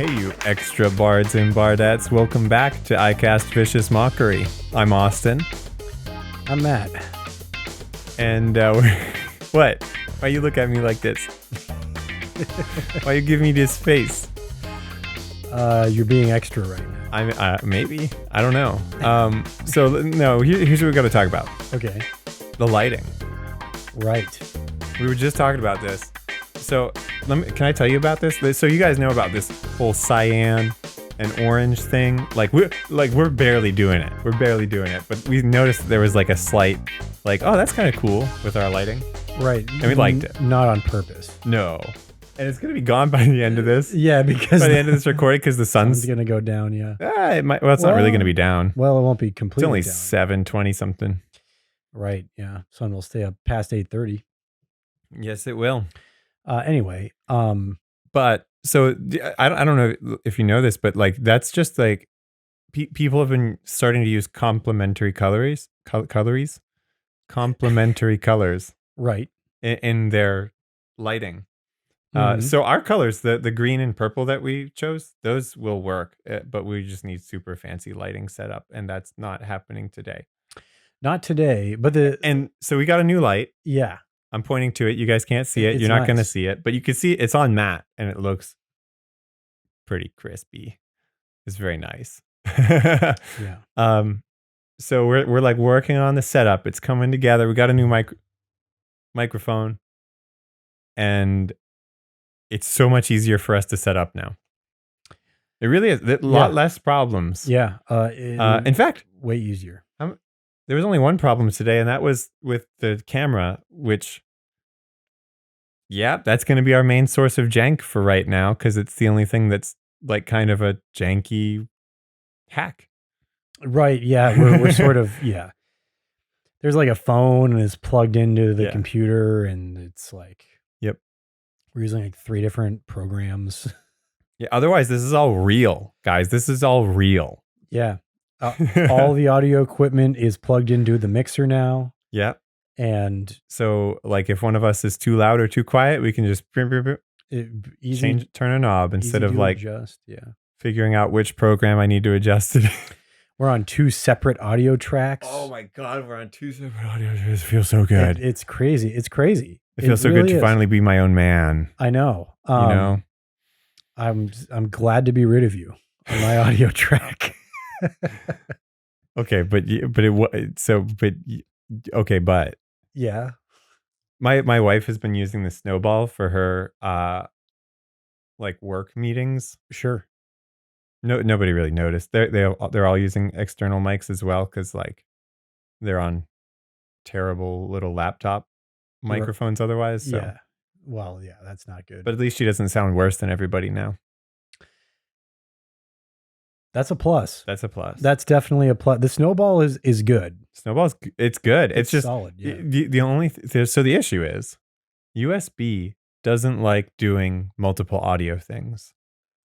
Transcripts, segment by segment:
Hey, you extra bards and bardettes. Welcome back to iCast Vicious Mockery. I'm Austin. I'm Matt. And, what? Why you look at me like this? Why you give me this face? You're being extra right now. Maybe. I don't know. Here's what we got to talk about. Okay. The lighting. Right. We were just talking about this. So, can I tell you about this? So you guys know about this whole cyan and orange thing? We're barely doing it. We're barely doing it. But we noticed that there was like a slight, oh, that's kind of cool with our lighting. Right. And we liked it. Not on purpose. No. And it's going to be gone by the end of this. Yeah, because by the end of this recording, because the sun's going to go down, yeah. It might. Well, it's not really going to be down. Well, it won't be completely It's only down. 7:20 something. Right, yeah. Sun will stay up past 8:30. Yes, it will. Anyway, but so I don't know if you know this, but that's just people have been starting to use complementary colors, complementary colors, right, in their lighting. Mm-hmm. So our colors, the green and purple that we chose, those will work, but we just need super fancy lighting set up, and that's not happening today. Not today, but and so we got a new light. Yeah. I'm pointing to it. You guys can't see it. It's You're not nice. going to see it, but you can see it's on matte, and it looks pretty crispy. It's very nice. Yeah. So we're working on the setup. It's coming together. We got a new microphone, and it's so much easier for us to set up now. It really is a lot less problems. Yeah. In fact, way easier. There was only one problem today, and that was with the camera, which, that's going to be our main source of jank for right now, because it's the only thing that's kind of a janky hack. Right, yeah, we're sort of, yeah. There's a phone, and it's plugged into the computer, and it's Yep. We're using 3 different programs. Yeah, otherwise, this is all real, guys. This is all real. Yeah. All the audio equipment is plugged into the mixer now. Yeah. And so if one of us is too loud or too quiet, we can just turn a knob instead of adjust. Yeah. Figuring out which program I need to adjust it. We're on 2 separate audio tracks. Oh my God, we're on 2 separate audio tracks. It feels so good. It's crazy. It's crazy. It feels so really good to finally be my own man. I know. I'm glad to be rid of you on my audio track. Okay, but yeah, my wife has been using the Snowball for her work meetings. Sure. Nobody really noticed. They're all using external mics as well, because they're on terrible little laptop microphones otherwise. So. Yeah. Well, yeah, that's not good. But at least she doesn't sound worse than everybody now. That's a plus. That's a plus. That's definitely a plus. The Snowball is good. It's good. It's just solid. Yeah. The only so the issue is USB doesn't like doing multiple audio things.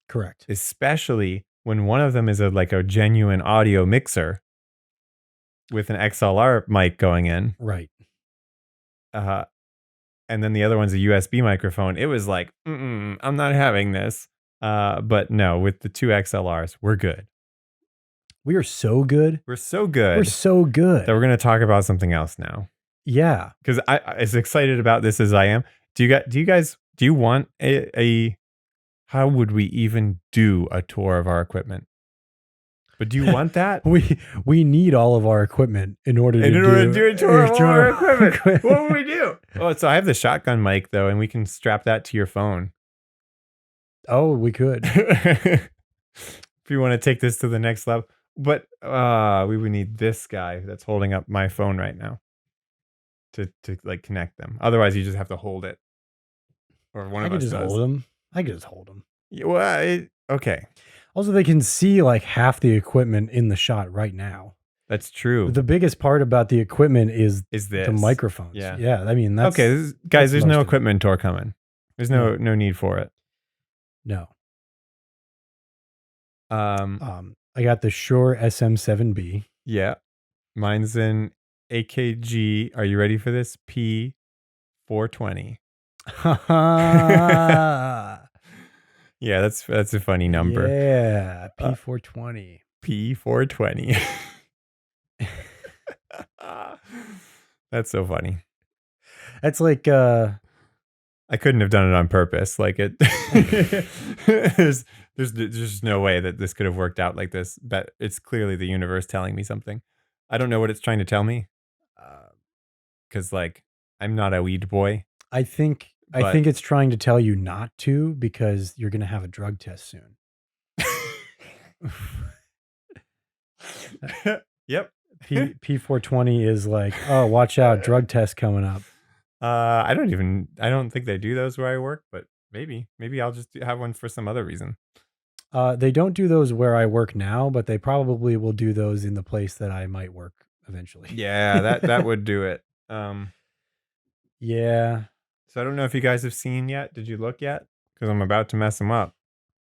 Correct. Especially when one of them is a genuine audio mixer with an XLR mic going in. Right. And then the other one's a USB microphone. It was I'm not having this. But no, with the 2 XLRs, we're good. We are so good. We're so good. We're so good that we're going to talk about something else now. Yeah. Because I as excited about this as I am. Do you want a how would we even do a tour of our equipment? But do you want that? we need all of our equipment in order to do a tour of our equipment. What would we do? Oh, so I have the shotgun mic though, and we can strap that to your phone. Oh, we could. If you want to take this to the next level. But we would need this guy that's holding up my phone right now to connect them. Otherwise, you just have to hold it. Or one of us does. I could just hold them. Yeah, well, okay. Also, they can see half the equipment in the shot right now. That's true. The biggest part about the equipment is this. The microphones. Yeah. Yeah. I mean, that's... Okay, guys, there's no equipment tour coming. There's no need for it. No. I got the Shure SM7B. Yeah. Mine's an AKG. Are you ready for this? P420. Yeah, that's a funny number. Yeah, P420. P420. That's so funny. That's like I couldn't have done it on purpose. Like it, there's just no way that this could have worked out like this. But it's clearly the universe telling me something. I don't know what it's trying to tell me. Because like I'm not a weed boy, I think but it's trying to tell you not to because you're going to have a drug test soon. yep. P420 is like, oh, watch out, drug test coming up. I don't think they do those where I work, but maybe I'll just have one for some other reason. They don't do those where I work now, but they probably will do those in the place that I might work eventually. Yeah, that would do it. Yeah. So I don't know if you guys have seen yet. Did you look yet? Because I'm about to mess them up.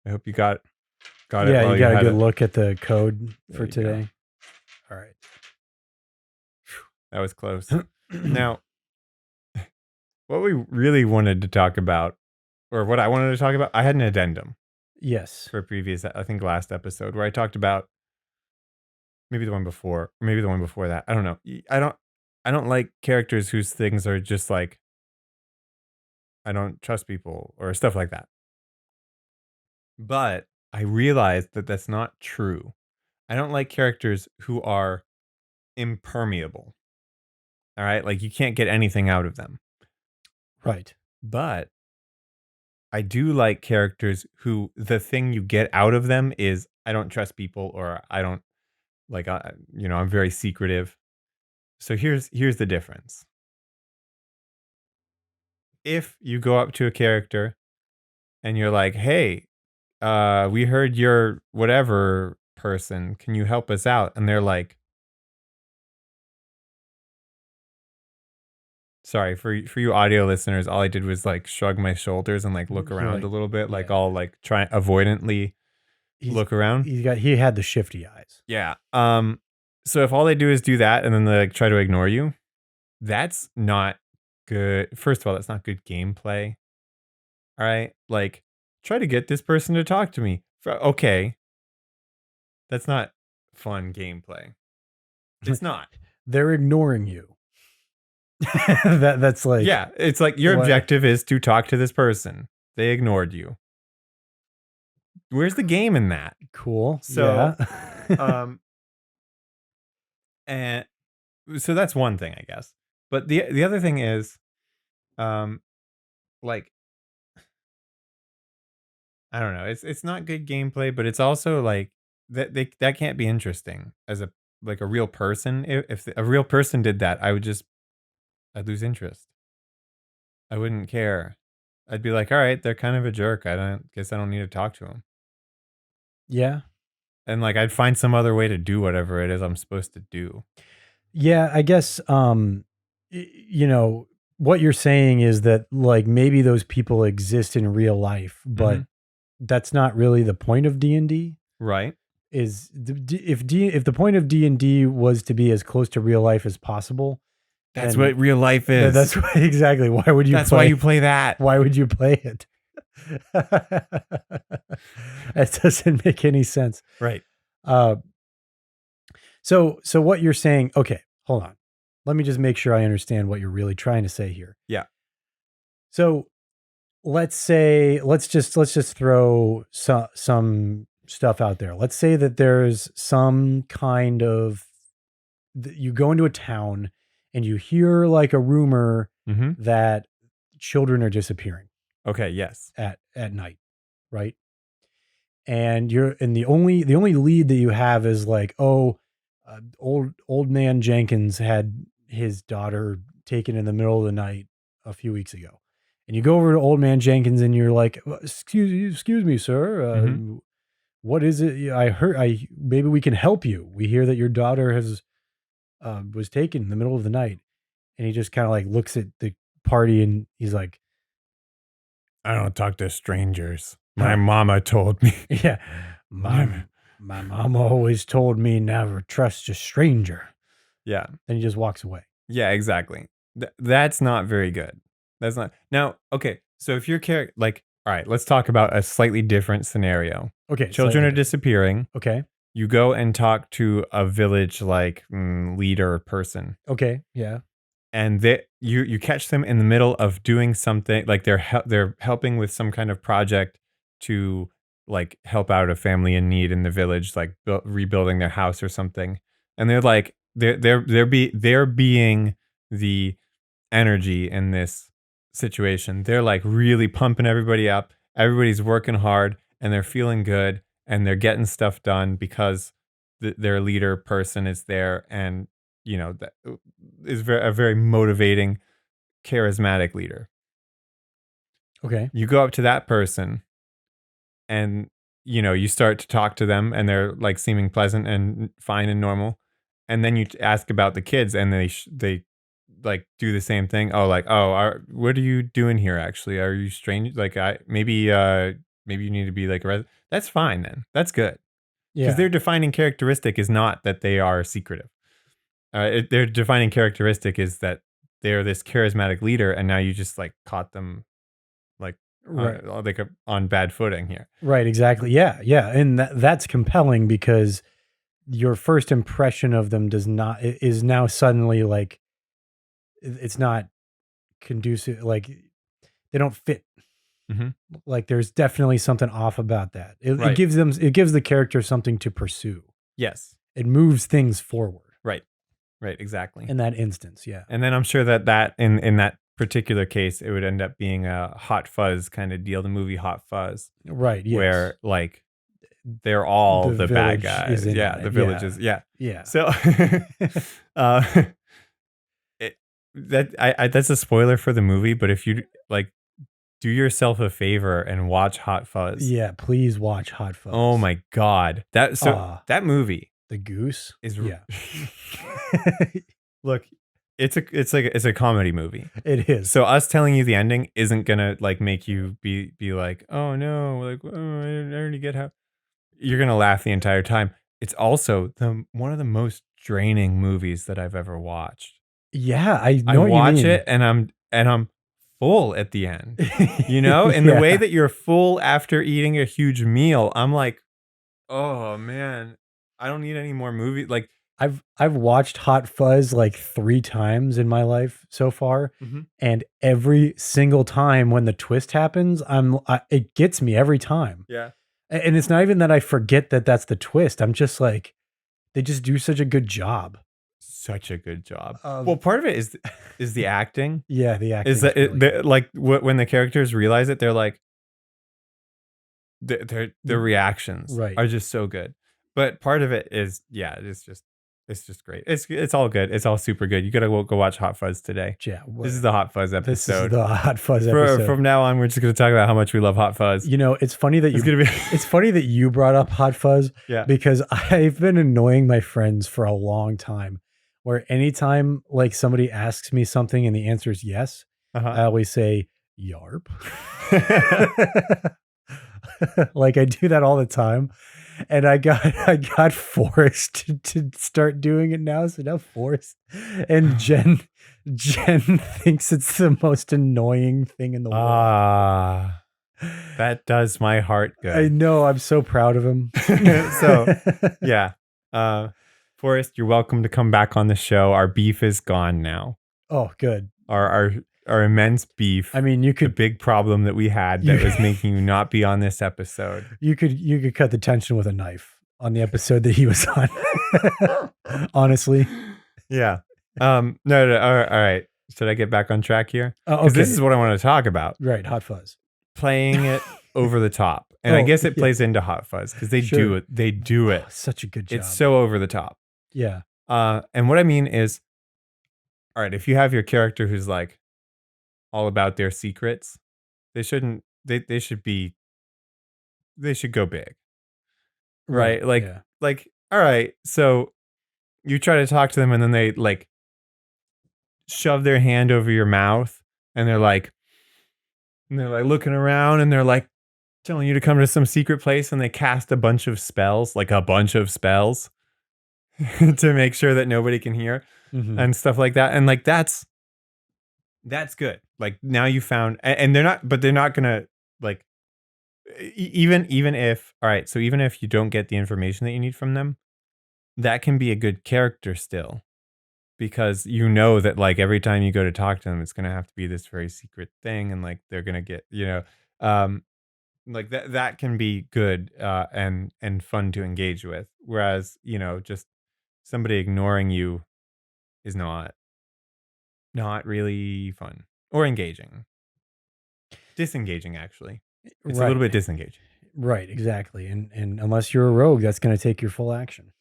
I hope you got it. Yeah, While you got a had good it. look at the code for There you go. today. All right. That was close. Now, what we really wanted to talk about, or what I wanted to talk about, I had an addendum Yes. for a previous, I think last episode, where I talked about maybe the one before, or maybe the one before that. I don't know. I don't like characters whose things are just like, I don't trust people or stuff like that. But I realized that that's not true. I don't like characters who are impermeable. All right. Like you can't get anything out of them. Right. But I do like characters who the thing you get out of them is I don't trust people or I don't like, I'm very secretive. So here's the difference. If you go up to a character and you're like, hey, we heard you're whatever person. Can you help us out? And they're like, sorry for you audio listeners. All I did was like shrug my shoulders and like look around Like, a little bit, like yeah. all like try avoidantly look around. He had the shifty eyes. Yeah. So if all they do is do that and then they like try to ignore you, that's not good. First of all, that's not good gameplay. All right. Like try to get this person to talk to me. Okay. That's not fun gameplay. It's not. They're ignoring you. That's like, yeah, it's like your objective is to talk to this person. They ignored you. Where's the game in that? Cool. So, yeah. And so that's one thing, I guess. But the other thing is, like, I don't know. It's not good gameplay, but it's also like that can't be interesting as a like a real person. If a real person did that, I'd lose interest. I wouldn't care. I'd be like, all right, they're kind of a jerk. I don't need to talk to them. Yeah. And like I'd find some other way to do whatever it is I'm supposed to do. Yeah, I guess what you're saying is that like maybe those people exist in real life, but that's not really the point of D&D. Right. If the point of D&D was to be as close to real life as possible, that's what real life is. That's exactly. Why would you That's why you play that. Why would you play it? That doesn't make any sense. Right. So what you're saying, okay, hold on. Let me just make sure I understand what you're really trying to say here. Yeah. So let's just throw some stuff out there. Let's say that there's some kind of, you go into a town and you hear like a rumor that children are disappearing. Okay. Yes. At night, right? And the only lead that you have is like, old man Jenkins had his daughter taken in the middle of the night a few weeks ago. And you go over to old man Jenkins and you're like, excuse me, sir. What is it? I heard, maybe we can help you. We hear that your daughter was taken in the middle of the night. And he just kind of like looks at the party and he's like, I don't talk to strangers. My mama told me. Yeah. My mama always told me never trust a stranger. Yeah. Then he just walks away. Yeah, exactly. That's not very good. That's not. Now, okay. So if your character, like All right, let's talk about a slightly different scenario. Okay. Children Slightly are different. disappearing. Okay. You go and talk to a village like leader person, Okay. Yeah. and you catch them in the middle of doing something like they're helping with some kind of project to like help out a family in need in the village, like rebuilding their house or something. And they're like they're being the energy in this situation. They're like really pumping everybody up. Everybody's working hard and they're feeling good and they're getting stuff done because their leader person is there, and that is a very motivating, charismatic leader. Okay. You go up to that person and you start to talk to them and they're like seeming pleasant and fine and normal, and then you ask about the kids and they like do the same thing. Oh, like, oh, what are you doing here? Actually, are you strange? Like, maybe you need to be like that's fine then. That's good because Yeah. their defining characteristic is not that they are secretive. Their defining characteristic is that they're this charismatic leader, and now you just like caught them like Right. on bad footing here. Right. Exactly. Yeah. Yeah. And that's compelling because your first impression of them is now suddenly like it's not conducive. Like they don't fit. Hmm. Like there's definitely something off about that. It Right. gives the character something to pursue. Yes. It moves things forward Right. Right. Exactly. in that instance. Yeah. And then I'm sure that in that particular case, it would end up being a Hot Fuzz kind of deal, the movie Hot Fuzz, Right. Yes. where like they're all The the bad village is guys. in Yeah, on the it. villages. Yeah. Yeah. So uh it, that's a spoiler for the movie, but if you like do yourself a favor and watch Hot Fuzz. Yeah. Please watch Hot Fuzz. Oh my god. That movie The goose. is Yeah. look, it's a comedy movie. It is. So us telling you the ending isn't gonna like make you be like, oh no, like oh, I already get how. You're gonna laugh the entire time. It's also one of the most draining movies that I've ever watched. Yeah, I I know what you watch mean. it and I'm full at the end. In the way Yeah. that you're full after eating a huge meal. I'm like, oh man, I don't need any more movie. Like, I've watched Hot Fuzz like 3 times in my life so far, mhm. and every single time when the twist happens, it gets me every time. Yeah, And it's not even that I forget that that's the twist. I'm just like, they just do such a good job such a good job. of Well, part of it is the acting. yeah, the acting Is that really good. like when the characters realize it, they're like their The reactions right. are just so good. But part of it is it's just great. It's all good. It's all super good. You gotta go watch Hot Fuzz today. Yeah, This is the Hot Fuzz this is episode. the Hot Fuzz episode. From now on, we're just gonna talk about how much we love Hot Fuzz. It's funny that It's gonna be it's funny that you brought up Hot Fuzz yeah. because I've been annoying my friends for a long time. Where anytime like somebody asks me something and the answer is yes, I Uh-huh. always say yarp. Like I do that all the time. And I got Forrest to start doing it now. So now Forrest and Jen thinks it's the most annoying thing in the world. Ah, that does my heart I good. know. I'm so proud of him. So, yeah. Forrest, you're welcome to come back on the show. Our beef is gone now. Oh, good. Our immense beef. I mean, The big problem that we had that was making you not be on this episode. you could cut the tension with a knife on the episode that he was on. Honestly. Yeah. No. All right. Should I get back on track here? Oh, Because okay. this is what I want to talk about. Right. Hot Fuzz. Playing it over the top. And I Oh, guess it yeah. plays into Hot Fuzz because they do Sure. it. They do it. Oh, such a good job. It's so over the top. Yeah. And what I mean is, all right, if you have your character who's like all about their secrets, they should go big. Right? Yeah. Like, all right, so you try to talk to them and then they like shove their hand over your mouth and they're like looking around and they're like telling you to come to some secret place and they cast a bunch of spells to make sure that nobody can hear Mhm. and stuff like that. And like that's good. Like now you found and they're not gonna like even if, all right, so even if you don't get the information that you need from them, that can be a good character still, because you know that like every time you go to talk to them, it's gonna have to be this very secret thing, and like they're gonna get, um, like that can be good, and fun to engage with. Whereas, just somebody ignoring you is not really fun or engaging. Disengaging, actually. It's a little Right. bit disengaging. Right, exactly. And unless you're a rogue, that's going to take your full action.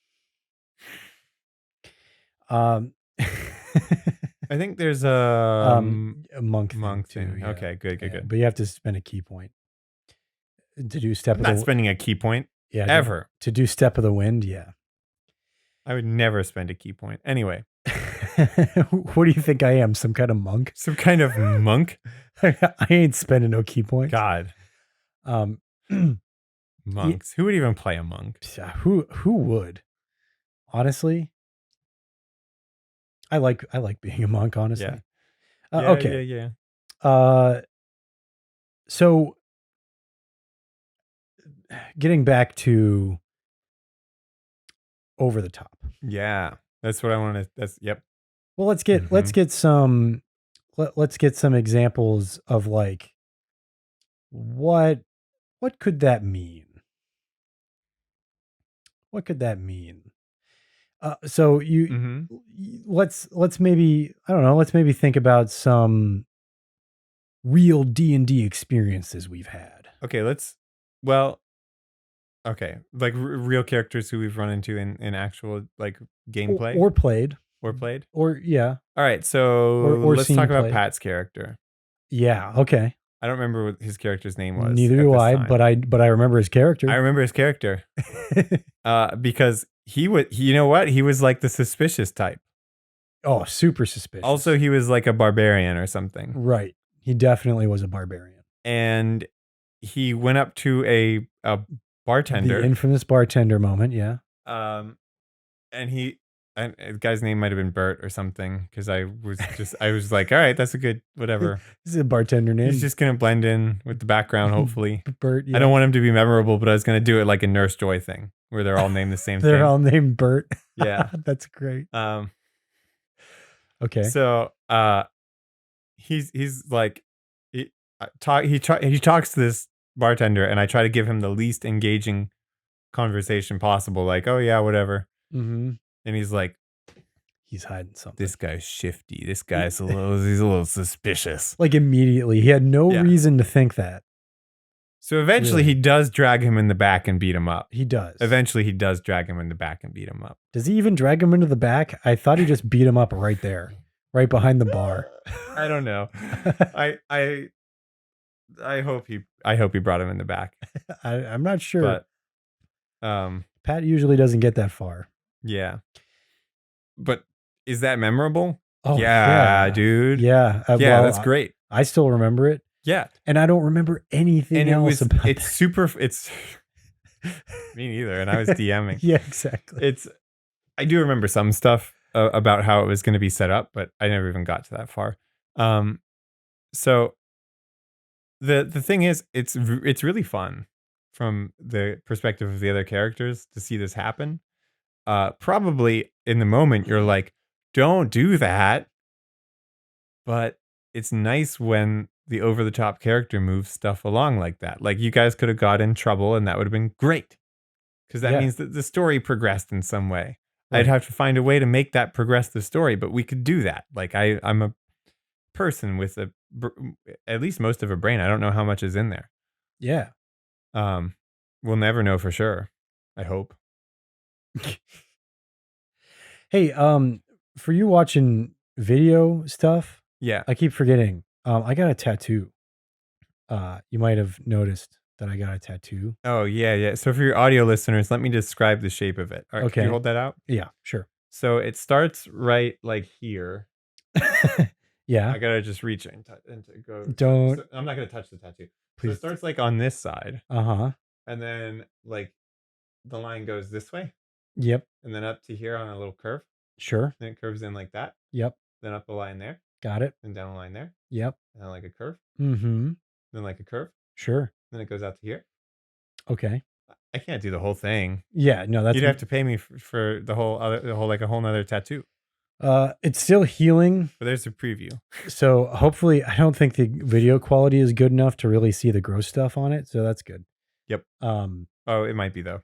Um I think there's a a monk thing monk too, thing. yeah. Okay, good, good, Yeah, good. but you have to spend a key point to do step I'm of not the spending a key point yeah, ever. to do step of the wind, yeah. I would never spend a key point. Anyway, What do you think I am? Some kind of monk? some kind of monk? I ain't spending no key points. God, Um monks. Who would even play a monk? who would? Honestly, I like being a monk, Yeah. honestly. Yeah, Okay. yeah, yeah. Uh so getting back to over the top. Yeah. That's what I want to. Yep. Well, let's get some examples of like what what could that mean? What could that mean? So Mm-hmm. let's maybe I don't know. Let's maybe think about some real D&D experiences we've had, Okay, well, okay. Like real characters who we've run into in actual like gameplay or played, or played. or yeah, All right, so or let's seen talk about played. Pat's character. Yeah, okay. I don't remember what his character's name was Neither at do this I, time. but I remember his I character. remember his character. Because you know what? He was like the suspicious type. Oh, super suspicious. Also, he was like a barbarian or something. Right. He definitely was a barbarian. And he went up to a The bartender. infamous bartender moment, yeah. Um, and the guy's name might have been Bert or something, because I was like, all right, that's a good whatever. This is a bartender name. He's just gonna blend in with the background, hopefully. Bert, yeah. I don't want him to be memorable, but I was gonna do it like a Nurse Joy thing, where they're all named the same They're thing. all named Bert. Yeah. That's great. Okay. So he's like he talks to this bartender, and I try to give him the least engaging conversation possible, like, oh yeah, whatever. Mm-hmm. And he's like, He's hiding something. this guy's shifty. This guy's he's a little suspicious. Like immediately. He had no Yeah. reason to think that. So eventually Really? he does drag him in the back and beat him up. He does. Eventually he does drag him in the back and beat him up. Does he even drag him into the back? I thought he just beat him up right there, right behind the bar. I don't know. I hope he brought him in the back. I'm not sure. But Pat usually doesn't get that far. yeah. But is that memorable? Oh yeah, dude. Yeah. Yeah, that's great. I still remember it. Yeah. And I don't remember anything else about it. It's me neither, and I was DMing. Yeah, exactly. I do remember some stuff about how it was going to be set up, but I never even got to that far. So the thing is, it's really fun from the perspective of the other characters to see this happen. Probably in the moment you're like, don't do that. But it's nice when the over the top character moves stuff along like that. Like, you guys could have got in trouble and that would have been great, because that means that the story progressed in some way. Right. I'd have to find a way to make that progress the story, but we could do that. Like, I'm a person with at least most of a brain. I don't know how much is in there. Yeah. We'll never know for sure. I hope. Hey, for you watching video stuff, yeah, I keep forgetting. I got a tattoo. You might have noticed that I got a tattoo. Oh, yeah. So for your audio listeners, let me describe the shape of it. All right, okay. Can you hold that out? Yeah, sure. So it starts right like here. Yeah. I gotta just reach and go. Don't. So I'm not gonna touch the tattoo. Please. So it starts like on this side. Uh-huh. And then like the line goes this way. Yep. And then up to here on a little curve. Sure. Then it curves in like that. Yep. Then up a line there. Got it. And down a line there. Yep. And then like a curve. Mm-hmm. Then like a curve. Sure. Then it goes out to here. Okay. I can't do the whole thing. Yeah, no, that's You'd have to pay me for the whole like a whole nother tattoo. it's still healing. But there's a preview. So hopefully, I don't think the video quality is good enough to really see the gross stuff on it. So that's good. Yep. Um, Oh, it might be though.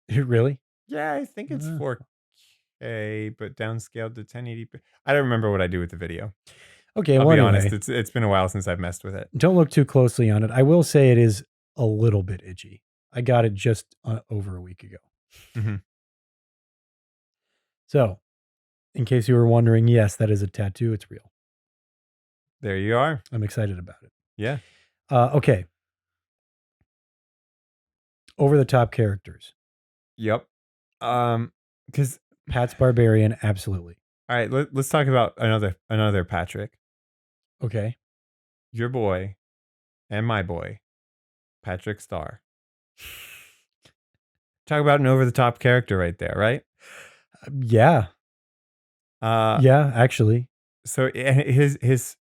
really? Yeah, I think it's Uh, 4K, but downscaled to 1080p. I don't remember what I do with the video. Okay. I'll Well, be honest. anyway, It's been a while since I've messed with it. don't look too closely on it. I will say it is a little bit itchy. I got it just over a week ago. Mm-hmm. So, in case you were wondering, yes, that is a tattoo. It's real. There you are. I'm excited about it. Yeah. Okay. Over the top characters. Yep. Because Pat's Barbarian, absolutely. all right, let's talk about another Patrick. Okay. Your boy and my boy, Patrick Starr. Talk about an over the top character right there, right? Yeah. Yeah, actually. So his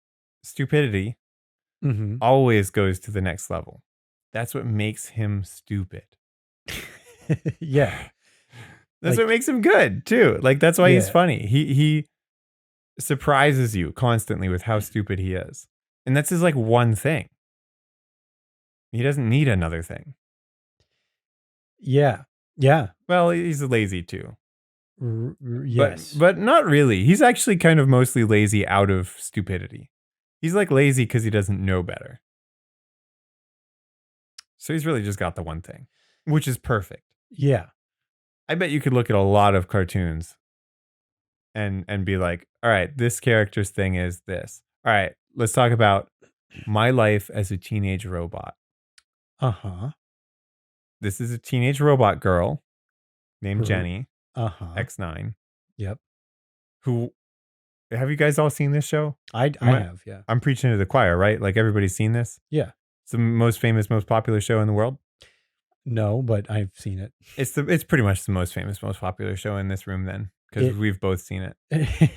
stupidity Mm-hmm. always goes to the next level. That's what makes him stupid. Yeah. That's Like- what makes him good too. Like that's why he's Yeah. funny. He surprises you constantly with how stupid he is. And that's his like one thing. He doesn't need another thing. Yeah. Yeah. Well, he's lazy too. Yes. But not really. He's actually kind of mostly lazy out of stupidity. He's like lazy because he doesn't know better. So he's really just got the one thing, which is perfect. Yeah. I bet you could look at a lot of cartoons and be like, all right, this character's thing is this. All right, let's talk about my life as a teenage robot. Uh-huh. This is a teenage robot girl named Her- Jenny, Uh-huh. X9, Yep. who, have you guys all seen this show? I have, yeah. I'm preaching to the choir, right? Like everybody's seen this? Yeah. It's the most famous, most popular show in the world. No, but I've seen it. It's pretty much the most famous, most popular show in this room then, because we've both seen it.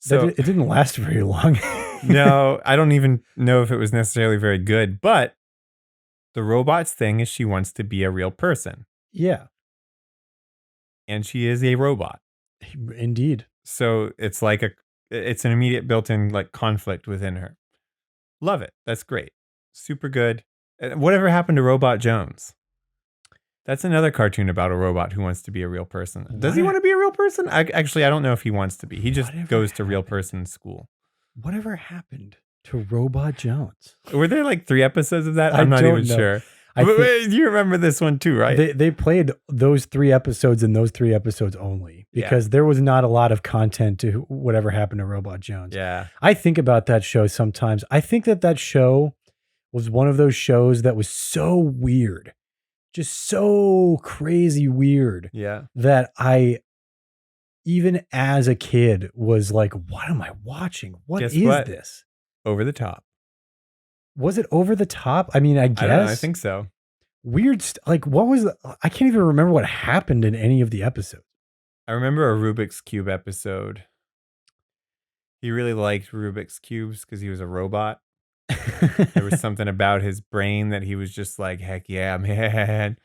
So it didn't last very long. no, I don't even know if it was necessarily very good, but the robot's thing is she wants to be a real person. Yeah. And she is a robot. Indeed. So it's like it's an immediate built-in like conflict within her. Love it. That's great. Super good. Whatever happened to Robot Jones? That's another cartoon about a robot who wants to be a real person. Does he want to be a real person? Actually, I don't know if he wants to be. He just goes to real person school. Whatever happened to Robot Jones? Were there like 3 episodes of that? I'm not even sure. Wait, you remember this one too, right? They played those 3 episodes and those 3 episodes only because there was not a lot of content to whatever happened to Robot Jones. Yeah. I think about that show sometimes. I think that show was one of those shows that was so weird, just so crazy weird. Yeah. That I, even as a kid, was like, what am I watching? What is this? Over the top. Was it over the top? I mean, I guess. I think so. Weird. Like, what was I can't even remember what happened in any of the episodes. I remember a Rubik's Cube episode. He really liked Rubik's Cubes because he was a robot. There was something about his brain that he was just like, heck yeah, man.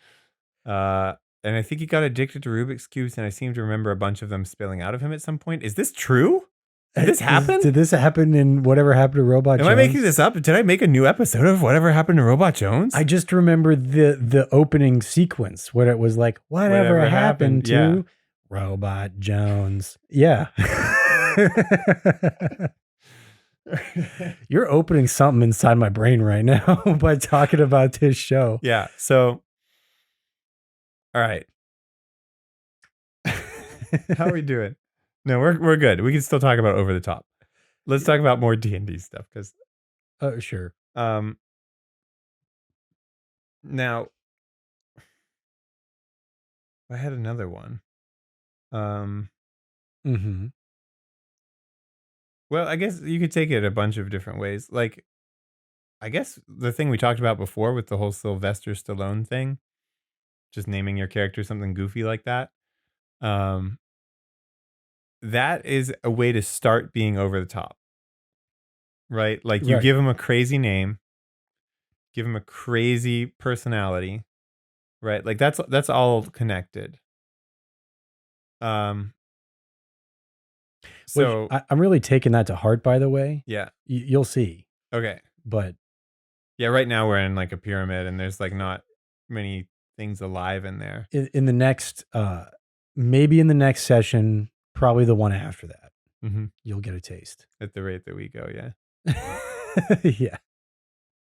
And I think he got addicted to Rubik's Cubes, and I seem to remember a bunch of them spilling out of him at some point. Is this true? Did this happen? Did this happen in Whatever Happened to Robot Jones? Am I making this up? Did I make a new episode of Whatever Happened to Robot Jones? I just remember the opening sequence where it was like, whatever happened to Robot Jones? Yeah. You're opening something inside my brain right now by talking about this show. Yeah. So, all right. How are we doing? No, we're good. We can still talk about over the top. Let's talk about more D&D stuff because Sure. Now I had another one. Mm-hmm. Well, I guess you could take it a bunch of different ways. Like, I guess the thing we talked about before with the whole Sylvester Stallone thing, just naming your character something goofy like that. That is a way to start being over the top, right? Like you give him a crazy name, give him a crazy personality, right? Like that's all connected. Um. Which So I'm really taking that to heart, by the way. yeah. You'll see. Okay. But Yeah. Right now we're in like a pyramid, and there's like not many things alive in there. in the next, maybe in the next session, probably the one after that, Mm-hmm. you'll get a taste. At the rate that we go, yeah. Yeah.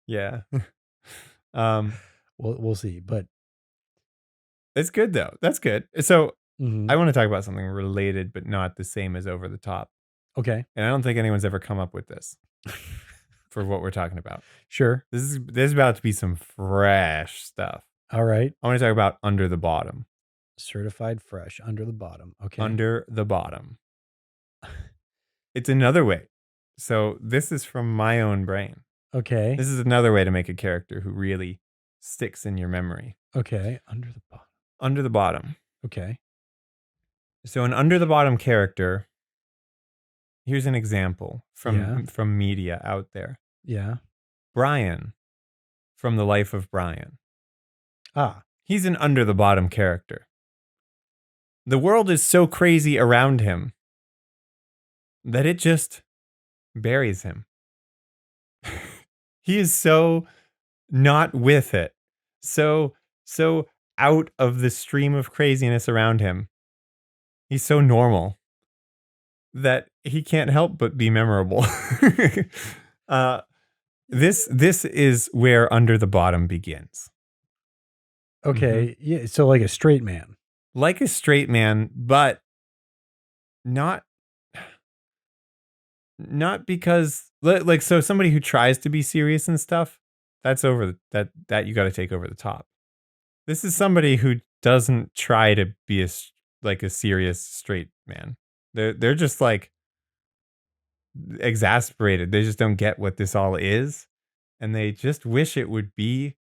Yeah. um. We'll see. But It's good though. That's good. So mhm. I want to talk about something related, but not the same as Over the Top. Okay. And I don't think anyone's ever come up with this for what we're talking about. Sure. This is about to be some fresh stuff. All right. I want to talk about Under the Bottom. Certified fresh under the bottom. Okay. Under the Bottom. It's another way. So this is from my own brain. Okay. This is another way to make a character who really sticks in your memory. Okay. Under the bottom. Under the Bottom. Okay. So an Under the Bottom character, here's an example Yeah. from media out there. Yeah. Brian from The Life of Brian. Ah. He's an under the bottom character. The world is so crazy around him that it just buries him. He is so not with it. So out of the stream of craziness around him. He's so normal that he can't help but be memorable. This is where Under the Bottom begins. Okay. Yeah. So like a straight man. Like a straight man, but not because like so somebody who tries to be serious and stuff, that's over that you got to take over the top. This is somebody who doesn't try to be like a serious straight man. They're just like exasperated. They just don't get what this all is, and they just wish it would be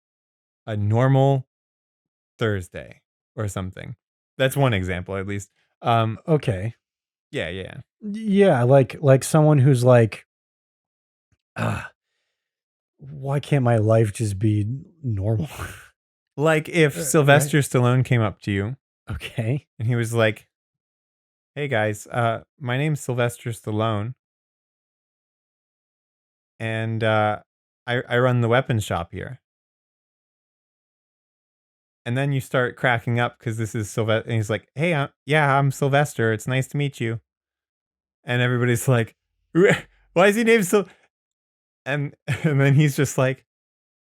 a normal Thursday or something. That's one example, at least. Okay. Yeah. Yeah. Like someone who's like, ah, why can't my life just be normal? Like if Sylvester Stallone came up to you Okay. and he was like, "Hey guys, my name's Sylvester Stallone, and I run the weapons shop here." And then you start cracking up because this is Sylvester, and he's like, "Hey, yeah, I'm Sylvester. It's nice to meet you." And everybody's like, "Why is he named so?" And and then he's just like,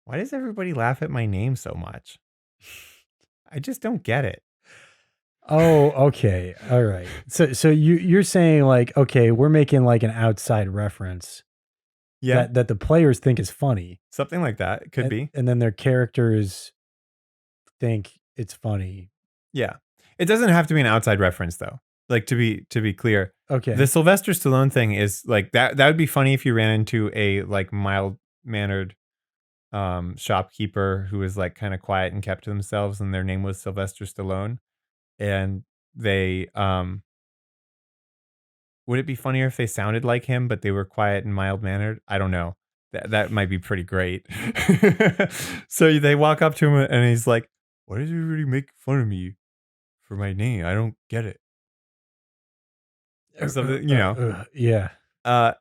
"Why does everybody laugh at my name so much? I just don't get it." Oh, okay. All right. So you're saying like, okay, we're making like an outside reference Yeah, that the players think is funny. something like that. It could be. And then their characters think it's funny. Yeah. It doesn't have to be an outside reference though. Like to be clear. Okay. The Sylvester Stallone thing is like that would be funny if you ran into a like mild-mannered shopkeeper who was like kind of quiet and kept to themselves and their name was Sylvester Stallone and they would it be funnier if they sounded like him but they were quiet and mild-mannered? I don't know. That might be pretty great. So they walk up to him and he's like, "Why does everybody make fun of me for my name? I don't get it." Something, Yeah. Uh,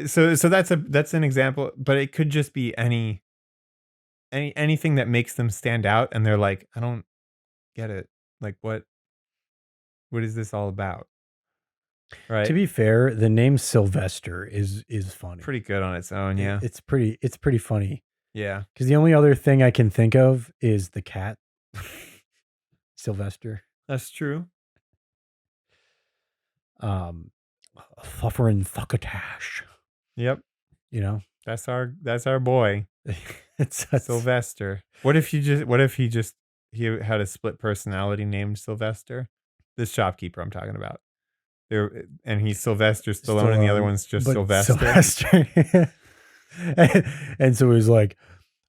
so that's an example, but it could just be anything that makes them stand out, and they're like, "I don't get it. Like, what is this all about?" To Right? be fair, the name Sylvester is funny. Pretty good on its own, yeah. It's pretty funny. Yeah, Because the only other thing I can think of is the cat, Sylvester. that's true. Fluffer and Thuckatash. Yep, You know, that's our boy, it's Sylvester. He had a split personality named Sylvester? This shopkeeper I'm talking about. There, and he's Sylvester Stallone, and the other one's just but Sylvester. Sylvester. and so he's like,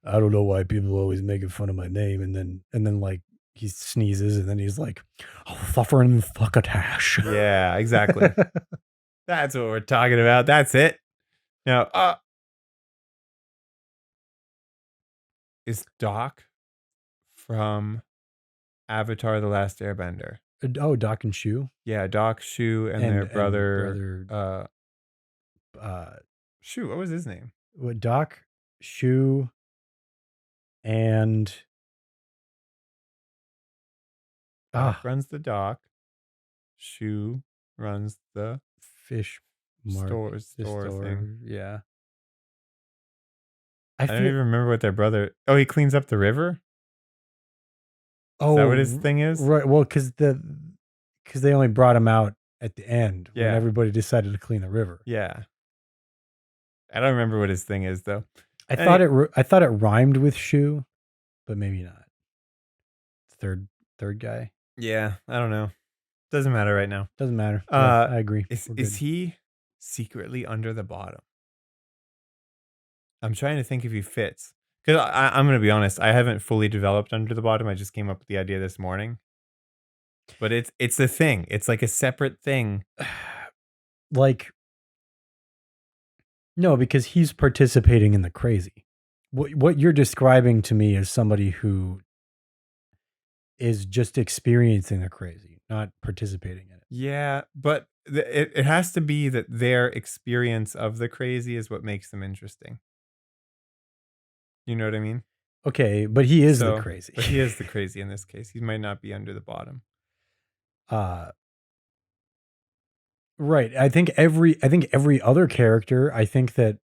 I don't know why people are always making fun of my name, and then like he sneezes, and then he's like, oh, Fluffer and Thuckatash. Yeah, exactly. That's what we're talking about. That's it. Now, is Doc from Avatar the Last Airbender. Oh, Doc and Shu Yeah, Doc, Shu, and their brother. brother. Uh, Shu, what was his name? what Doc, Shu, and Doc runs the dock. Shu runs the fish store thing. Yeah, I don't even remember what their brother. Oh, he cleans up the river. Oh, is that what his thing is? Right. Well, because they only brought him out at the end when Yeah. everybody decided to clean the river. Yeah. I don't remember what his thing is though. I thought it rhymed with shoe, but maybe not. Third guy. Yeah, I don't know. Doesn't matter right now. Doesn't matter. Yeah, I agree. Is he secretly under the bottom? I'm trying to think if he fits. Because I'm going to be honest, I haven't fully developed Under the Bottom. I just came up with the idea this morning. But it's a thing. It's like a separate thing. Like, no, because he's participating in the crazy. What you're describing to me is somebody who is just experiencing the crazy, not participating in it. Yeah, but it has to be that their experience of the crazy is what makes them interesting. You know what I mean? Okay, but he is the crazy. But he is the crazy in this case. He might not be under the bottom. Right. I think every other character, I think that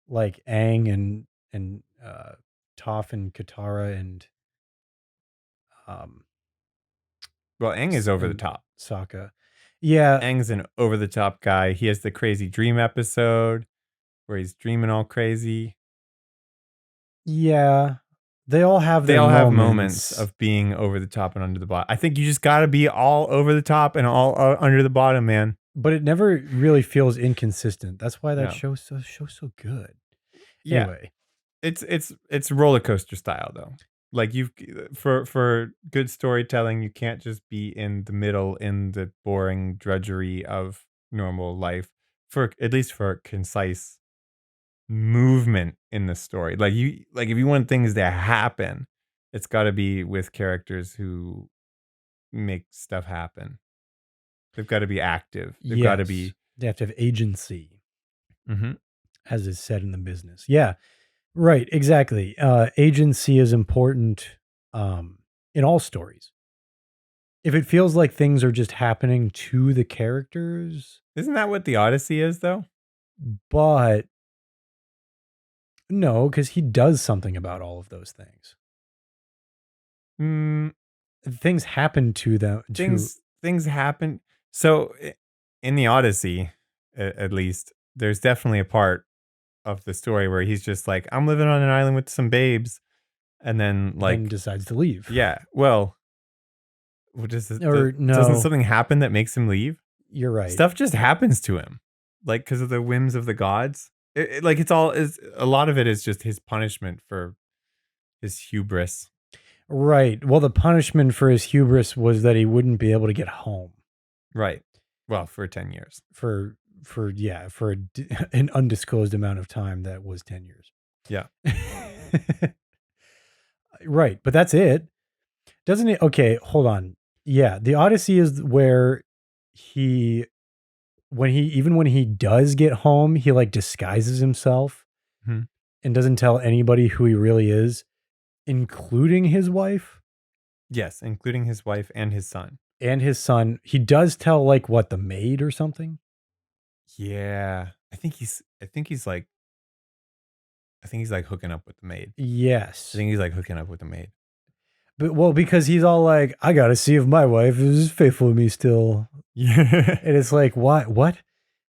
like Aang and Toph and Katara and well, Aang is over the top. Sokka. Yeah. Aang's an over the top guy. He has the crazy dream episode where he's dreaming all crazy. Yeah. They all have moments of being over the top and under the bottom. I think you just got to be all over the top and all under the bottom, man. But it never really feels inconsistent. That's why that show's so good. Yeah. Anyway, it's roller coaster style though. Like for good storytelling, you can't just be in the middle in the boring drudgery of normal life. At least for concise movement in the story. Like if you want things to happen, it's got to be with characters who make stuff happen. They've got to be active. They've got to be. They have to have agency, Mm-hmm. as is said in the business. Yeah, right. Exactly. Agency is important in all stories. If it feels like things are just happening to the characters, isn't that what the Odyssey is, though? But no, because he does something about all of those things. Things happen to them. Things happen. So in the Odyssey, at least, there's definitely a part of the story where he's just like, I'm living on an island with some babes. And then decides to leave. Yeah. Well, doesn't something happen that makes him leave? You're right. Stuff just happens to him. Like, because of the whims of the gods. A lot of it is just his punishment for his hubris. Right. Well, the punishment for his hubris was that he wouldn't be able to get home. Right. Well, for 10 years. For an undisclosed amount of time that was 10 years. Yeah. Right. But that's it. Doesn't it? Okay, hold on. Yeah. The Odyssey is where when he does get home, he like disguises himself and doesn't tell anybody who he really is, including his wife. Yes, including his wife and his son. He does tell the maid or something. Yeah. I think he's like hooking up with the maid. Yes. I think he's like hooking up with the maid. But because he's all like, I gotta see if my wife is faithful to me still. Yeah. And it's like, what?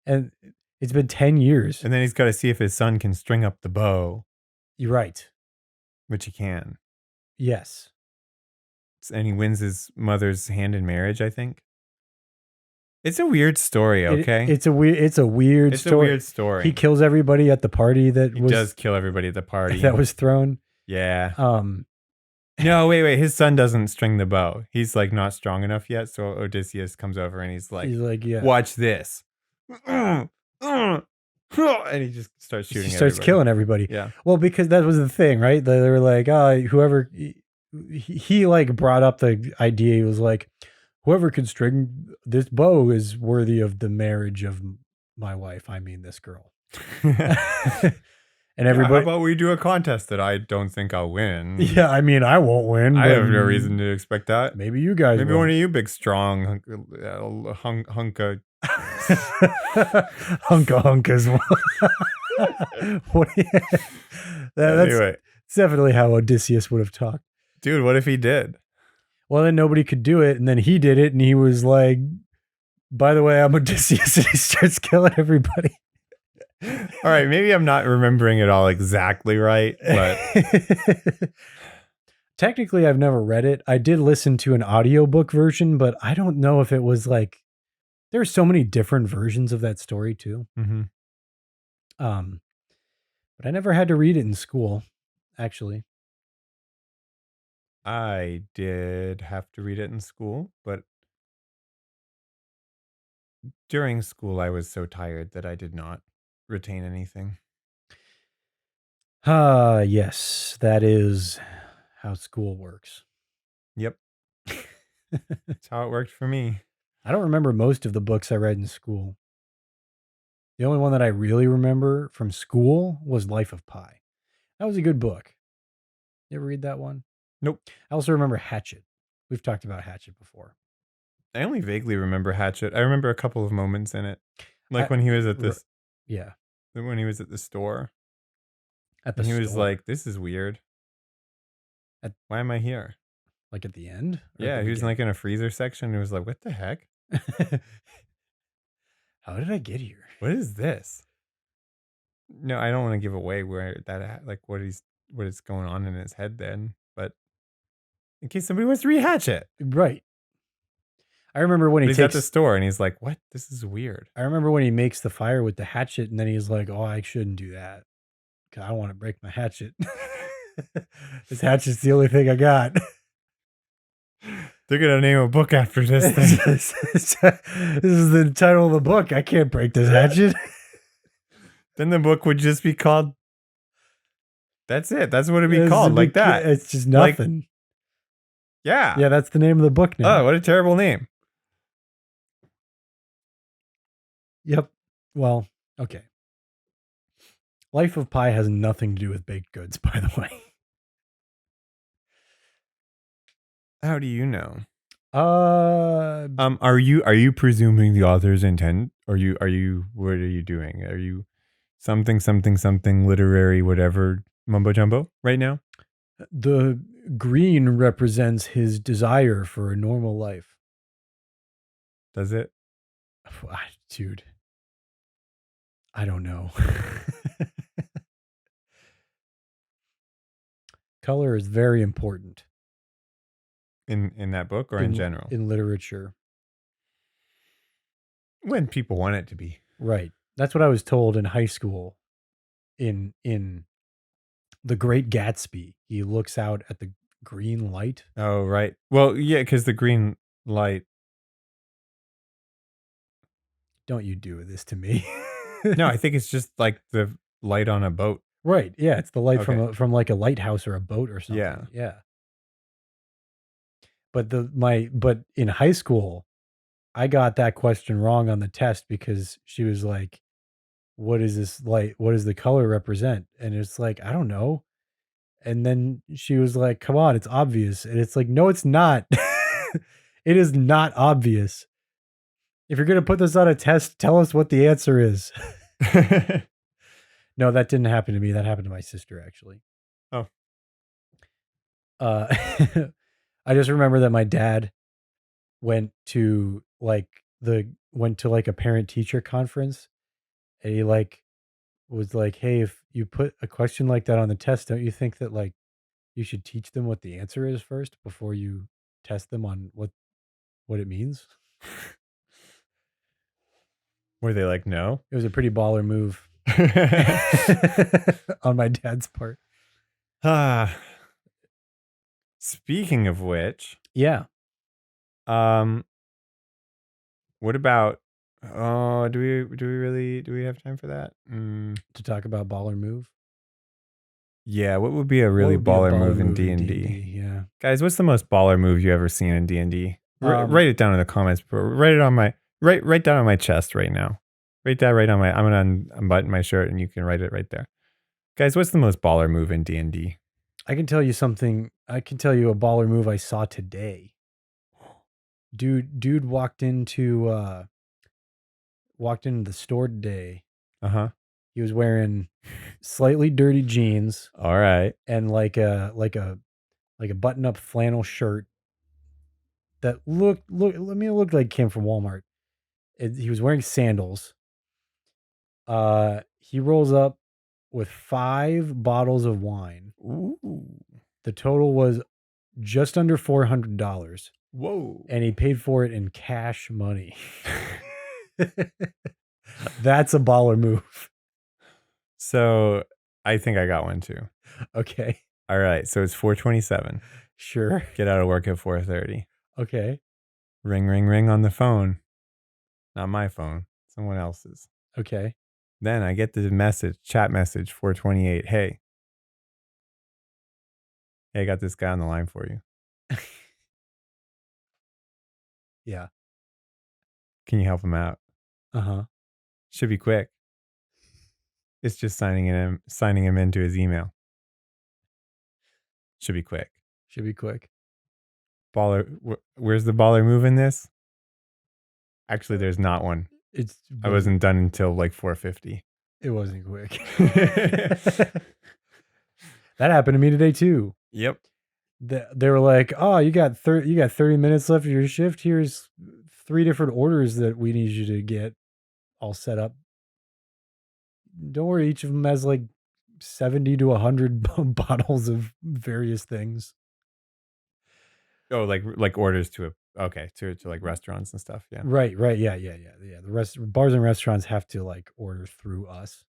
And it's been 10 years. And then he's got to see if his son can string up the bow. You're right. Which he can. Yes. And he wins his mother's hand in marriage, I think. It's a weird story, okay? It's a weird story. He kills everybody at the party he does kill everybody at the party. That was thrown. Yeah. No, wait. His son doesn't string the bow. He's like not strong enough yet. So Odysseus comes over and he's like, yeah, watch this. And he just starts shooting. He starts killing everybody. Yeah. Well, because that was the thing, right? They were like, whoever he like brought up the idea. He was like, whoever could string this bow is worthy of the marriage of my wife. I mean, this girl. And Yeah, how everybody, about we do a contest that I don't think I'll win? yeah, I mean, I won't win, I but have no reason to expect that. maybe you guys Maybe will. one of you big, strong hunka. Hunka hunkas. What that's Anyway, definitely how Odysseus would have talked. dude, what if he did? Well, then nobody could do it, and then he did it, and he was like, by the way, I'm Odysseus, and he starts killing everybody. All right, maybe I'm not remembering it all exactly right, but technically I've never read it. I did listen to an audiobook version, but I don't know if it was like there's so many different versions of that story too. mhm. But I never had to read it in school, actually. I did have to read it in school, but during school I was so tired that I did not retain anything. Yes, that is how school works. Yep, that's how it worked for me. I don't remember most of the books I read in school. The only one that I really remember from school was Life of Pi. That was a good book. You ever read that one? Nope. I also remember Hatchet. We've talked about Hatchet before. I only vaguely remember Hatchet. I remember a couple of moments in it, like I- when he was at this, Yeah, when he was at the store, at the and he was store. like, "This is weird. Why am I here?" Like at the end? Or at Yeah, the he was like in a freezer section. He was like, "What the heck? beginning? How did I get here? What is this?" No, I don't want to give away where that like what is going on in his head then, but in case somebody wants to rehatch it. Right. I remember when But he he's at the takes. store and he's like, "What? This is weird." I remember when he makes the fire with the hatchet, and then he's like, "Oh, I shouldn't do that because I don't want to break my hatchet. This hatchet's the only thing I got." They're gonna name a book after this thing. This is the title of the book. I can't break this hatchet. Then the book would just be called. That's it. That's what it'd be It's called, a like big- that. It's just Like, nothing. yeah. Yeah, that's the name of the book now. Oh, what a terrible name. Yep. Well, okay. Life of Pi has nothing to do with baked goods, by the way. How do you know? Uh, Are you presuming the author's intent? Or what are you doing? Are you something literary whatever mumbo jumbo right now? the green represents his desire for a normal life. Does it? Dude, I don't know. Color is very important In that book or in general? in literature. When people want it to be. Right. That's what I was told in high school. In The Great Gatsby, he looks out at the green light. Oh, right. Well, yeah, because the green light. Don't you do this to me. No, I think it's just like the light on a boat. Right. Yeah, it's the light Okay. from like a lighthouse or a boat or something. Yeah. Yeah. But but in high school, I got that question wrong on the test because she was like, "What is this light? What does the color represent?" And it's like, "I don't know." And then she was like, "Come on, it's obvious." And it's like, "No, it's not." It is not obvious. If you're going to put this on a test, tell us what the answer is. No, that didn't happen to me. That happened to my sister, actually. Oh. I just remember that my dad went to like a parent teacher conference, and he like was like, "Hey, if you put a question like that on the test, don't you think that like you should teach them what the answer is first before you test them on what it means?" Were they like, no? It was a pretty baller move on my dad's part. Ah. Speaking of which, Yeah. what about do we have time for that? To talk about baller move. Yeah, what would be a What really would be a baller move in in D&D? Yeah. Guys, what's the most baller move you ever seen in D&D? Um, Write it down in the comments, bro. Write down on my chest right now. Write that right on my. I'm gonna unbutton my shirt and you can write it right there. Guys, what's the most baller move in D&D? I can tell you something. I can tell you a baller move I saw today. Dude walked into the store today. Uh-huh. He was wearing slightly dirty jeans All right. and like a button-up flannel shirt that looked like it came from Walmart. He was wearing sandals. He rolls up with 5 bottles of wine. Ooh. The total was just under $400. Whoa. And he paid for it in cash money. That's a baller move. So I think I got one too. Okay. All right. So it's 4:27. Sure. Get out of work at 4:30. Okay. Ring, ring, ring on the phone. Not my phone. Someone else's. Okay. Then I get the chat message, 4:28. Hey, I got this guy on the line for you. Yeah. Can you help him out? Uh-huh. Should be quick. It's just signing him into his email. Should be quick. Should be quick. Baller. Where's the baller move in this? Actually, there's not one. I wasn't done until like 4:50. It wasn't quick. That happened to me today too. Yep. They were like, "Oh, you got 30 minutes left of your shift. Here's 3 different orders that we need you to get all set up. Don't worry, each of them has like 70 to 100 bottles of various things." Oh, like orders to like restaurants and stuff. Yeah. Right. Yeah. The bars and restaurants have to like order through us.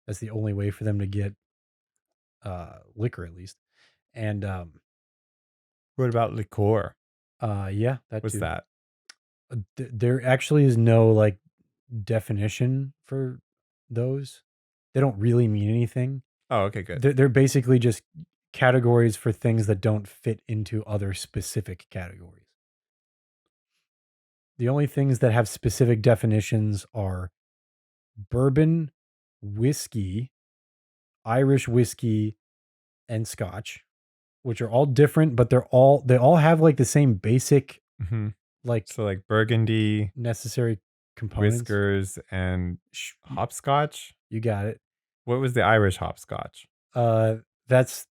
That's the only way for them to get liquor, at least. And What about liqueur? yeah, that What's too. that? There actually is no like definition for those. They don't really mean anything. Oh, okay, good. They're basically just categories for things that don't fit into other specific categories. The only things that have specific definitions are bourbon, whiskey, Irish whiskey, and Scotch, which are all different, but they all have like the same basic Mm-hmm. like So like burgundy, necessary components. whiskers, and hopscotch. You got it. What was the Irish hopscotch? That's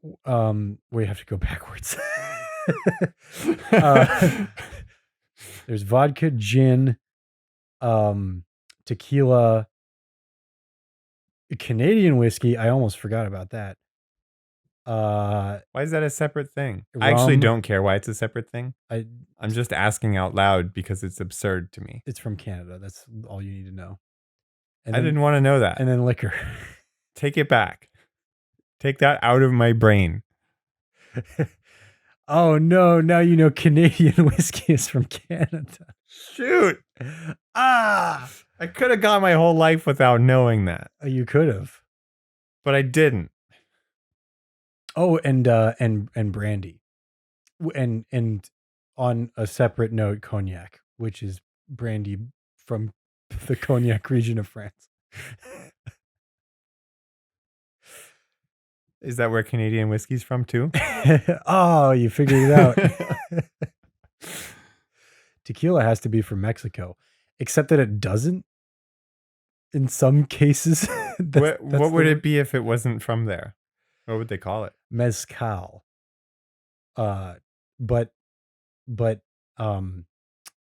we have to go backwards. There's vodka, gin, tequila, Canadian whiskey. I almost forgot about that. Why is that a separate thing? I actually Rum. don't care why it's a separate thing. I'm just asking out loud because it's absurd to me. It's from Canada. That's all you need to know. And I didn't want to know that. And then liquor. Take it back. Take that out of my brain. Oh no, now you know Canadian whiskey is from Canada. Shoot. I could have gone my whole life without knowing that. You could have. But I didn't. Oh, and brandy. And on a separate note, cognac, which is brandy from the Cognac region of France. Is that where Canadian whiskey's from too? Oh, you figured it out. Tequila has to be from Mexico, except that it doesn't. In some cases, what would it be if it wasn't from there? What would they call it? Mezcal. But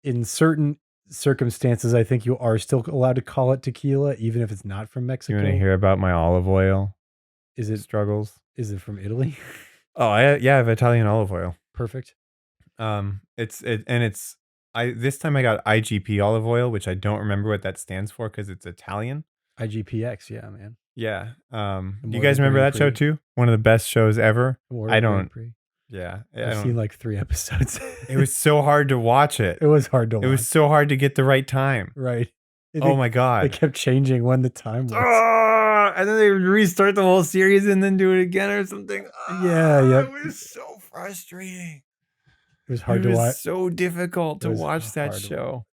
in certain circumstances, I think you are still allowed to call it tequila, even if it's not from Mexico. You want to hear about my olive oil? Is it struggles? Is it from Italy? Oh, I have Italian olive oil. Perfect. This time I got IGP olive oil, which I don't remember what that stands for because it's Italian. IGPX, yeah, man. Yeah. Do you guys remember that show too? One of the best shows ever. I don't. Yeah, I've seen like 3 episodes. It was so hard to watch it. It was hard to watch. It was so hard to get the right time. Right. Oh my god! It kept changing when the time was. and then they restart the whole series and then do it again or something. Yeah, yep. It was so frustrating. It was hard to watch. So difficult to was watch that hard to show.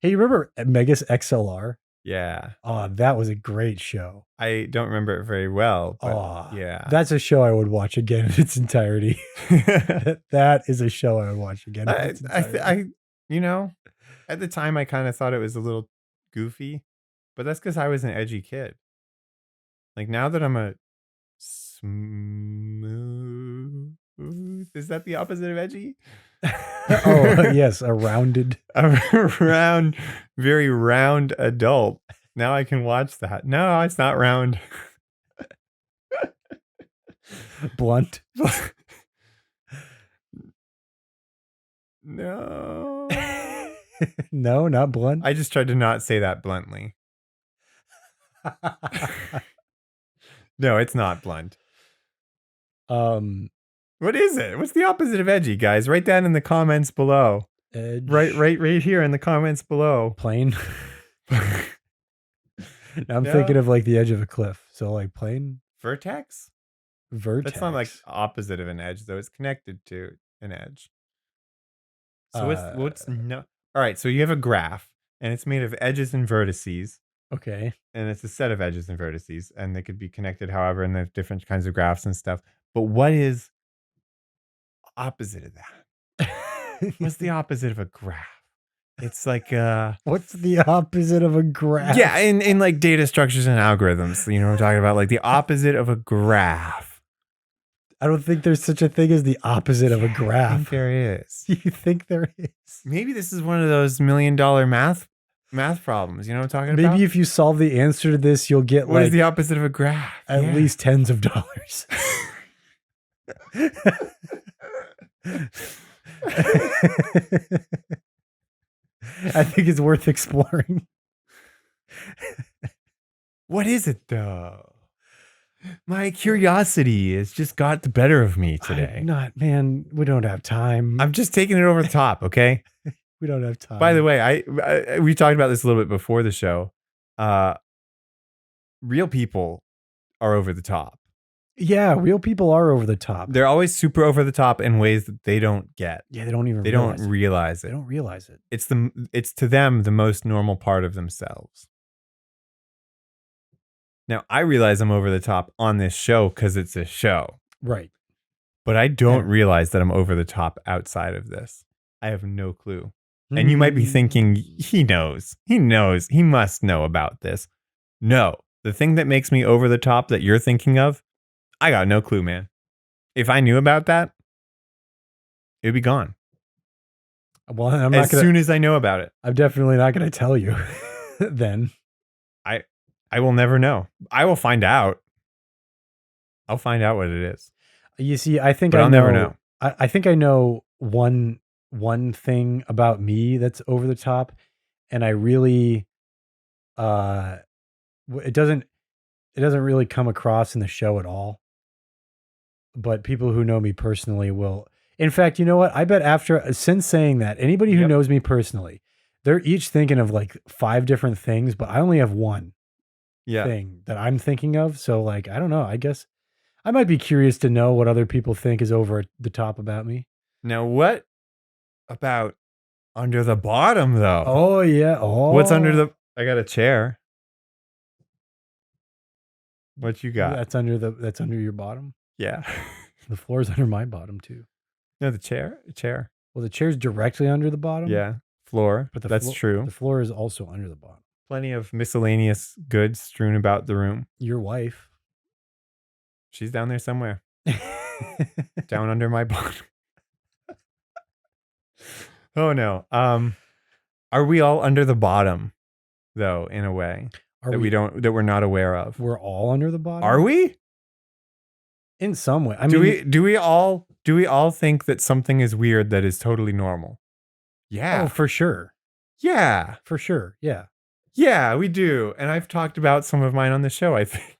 Hey, you remember Megas XLR? Yeah. Oh, that was a great show. I don't remember it very well, but Oh, yeah. That's a show I would watch again in its entirety. That is a show I would watch again in its entirety. You know, at the time I kind of thought it was a little goofy, but that's because I was an edgy kid. Like now that I'm a smooth, is that the opposite of edgy? Oh, yes, a rounded. Very round adult. Now I can watch that. No, it's not round. Blunt. No. No, not blunt. I just tried to not say that bluntly. No, it's not blunt. What is it? What's the opposite of edgy, guys? Write down in the comments below. Edge. Right here in the comments below. Plain. I'm thinking of like the edge of a cliff. So like plain. Vertex? Vertex. That's not like opposite of an edge, though. It's connected to an edge. So what's no? All right. So you have a graph, and it's made of edges and vertices. Okay. And it's a set of edges and vertices, and they could be connected, however, and there's different kinds of graphs and stuff. But what is opposite of that? What's the opposite of a graph? It's like what's the opposite of a graph? Yeah, in like data structures and algorithms, you know what I'm talking about? Like the opposite of a graph. I don't think there's such a thing as the opposite of a graph. I think there is. You think there is? Maybe this is one of those $1 million math problems. You know what I'm talking about? Maybe if you solve the answer to this, you'll get what is the opposite of a graph? At least tens of dollars. I think it's worth exploring. What is it though? My curiosity has just got the better of me today. Man, we don't have time. I'm just taking it over the top, okay? We don't have time. By the way, we talked about this a little bit before the show. Real people are over the top. Yeah, real people are over the top. They're always super over the top in ways that they don't get. Yeah, they don't realize it. They don't realize it. It's to them the most normal part of themselves. Now, I realize I'm over the top on this show because it's a show. Right. But I don't realize that I'm over the top outside of this. I have no clue. And you might be thinking, he knows. He must know about this. No. The thing that makes me over the top that you're thinking of, I got no clue, man. If I knew about that, it'd be gone. Well, I'm not soon as I know about it. I'm definitely not going to tell you then. I will never know. I will find out. I'll find out what it is. You see, I think I'll never know. I think I know one thing about me that's over the top, and I really, it doesn't really come across in the show at all. But people who know me personally will. In fact, you know what? I bet since saying that, anybody who knows me personally, they're each thinking of like 5 different things, but I only have one thing that I'm thinking of. So like, I don't know. I guess I might be curious to know what other people think is over the top about me. Now, what about under the bottom though? Oh yeah. Oh, what's under the? I got a chair. What you got? That's under your bottom. Yeah. The floor's under my bottom too. No, the chair. Well, the chair's directly under the bottom. Yeah. Floor. But that's true. The floor is also under the bottom. Plenty of miscellaneous goods strewn about the room. Your wife. She's down there somewhere. Down under my bottom. Oh no. Are we all under the bottom though, in a way that we're not aware of? We're all under the bottom? Are we? In some way. Do we all think that something is weird that is totally normal? Yeah. Oh, for sure. Yeah. For sure. Yeah. Yeah, we do. And I've talked about some of mine on the show, I think.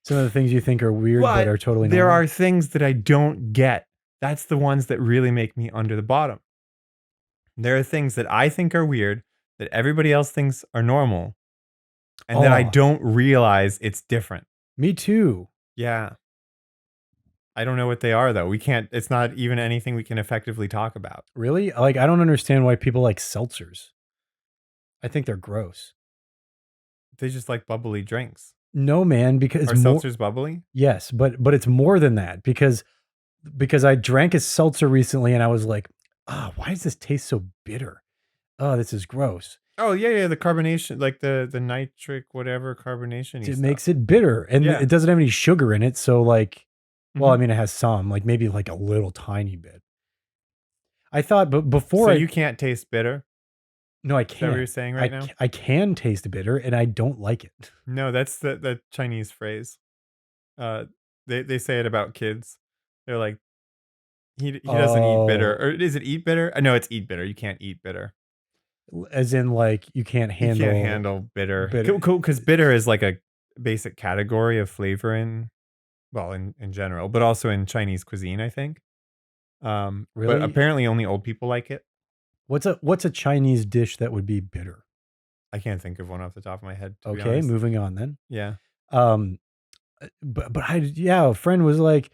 Some of the things you think are weird but are totally normal. There are things that I don't get. That's the ones that really make me under the bottom. There are things that I think are weird that everybody else thinks are normal. And then I Oh. don't realize it's different. Me too. Yeah. I don't know what they are though. It's not even anything we can effectively talk about. Really? Like, I don't understand why people like seltzers. I think they're gross. They just like bubbly drinks. No, man, because Are more. seltzers bubbly? Yes, but it's more than that because I drank a seltzer recently and I was like, why does this taste so bitter? Oh, this is gross. Oh yeah, the carbonation, like the nitric whatever carbonation. It makes it bitter and Yeah. it doesn't have any sugar in it. So like, well, I Mhm. mean, it has some, like maybe like a little tiny bit. I thought, but before So I, you can't taste bitter? no, I Is that what you're can't. saying right now? I can taste bitter and I don't like it. No, that's the Chinese phrase. Uh, they say it about kids. They're like, he doesn't eat bitter, Oh, or is it eat bitter? No, it's eat bitter. You can't eat bitter. as in like you can't You can't handle handle bitter. bitter. Cool, because bitter is like a basic category of flavor in general, but also in Chinese cuisine, I think. But Really? apparently only old people like it. What's a Chinese dish that would be bitter? I can't think of one off the top of my head, to be Okay, honest. moving on then. Yeah. Um, but yeah, a friend was like,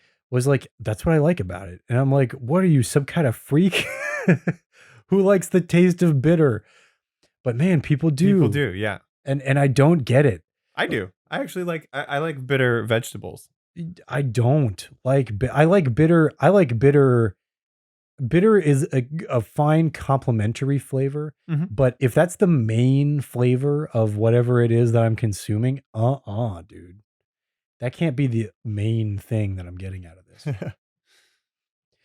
that's what I like about it, and I'm like, what are you, some kind of freak who likes the taste of bitter? But man, people People do, do, yeah. and I don't get it. I do. I actually like I like bitter vegetables. I don't like. I like bitter. I like bitter. Bitter is a fine complementary flavor, Mhm. but if that's the main flavor of whatever it is that I'm consuming, dude. That can't be the main thing that I'm getting out of this.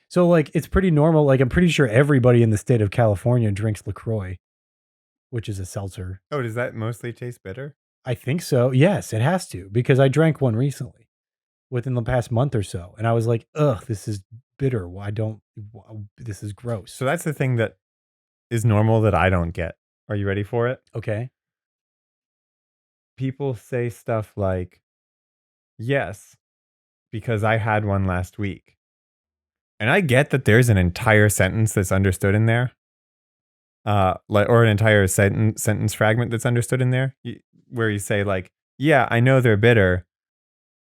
So, like, it's pretty normal. Like, I'm pretty sure everybody in the state of California drinks LaCroix, which is a seltzer. Oh, does that mostly taste bitter? I think so. Yes, it has to, because I drank one recently within the past month or so. And I was like, ugh, this is bitter. This is gross. So that's the thing that is normal that I don't get. Are you ready for it? Okay. People say stuff like, "Yes, because I had one last week." And I get that there's an entire sentence that's understood in there. Like, or an entire sentence fragment that's understood in there, where you say like, "Yeah, I know they're bitter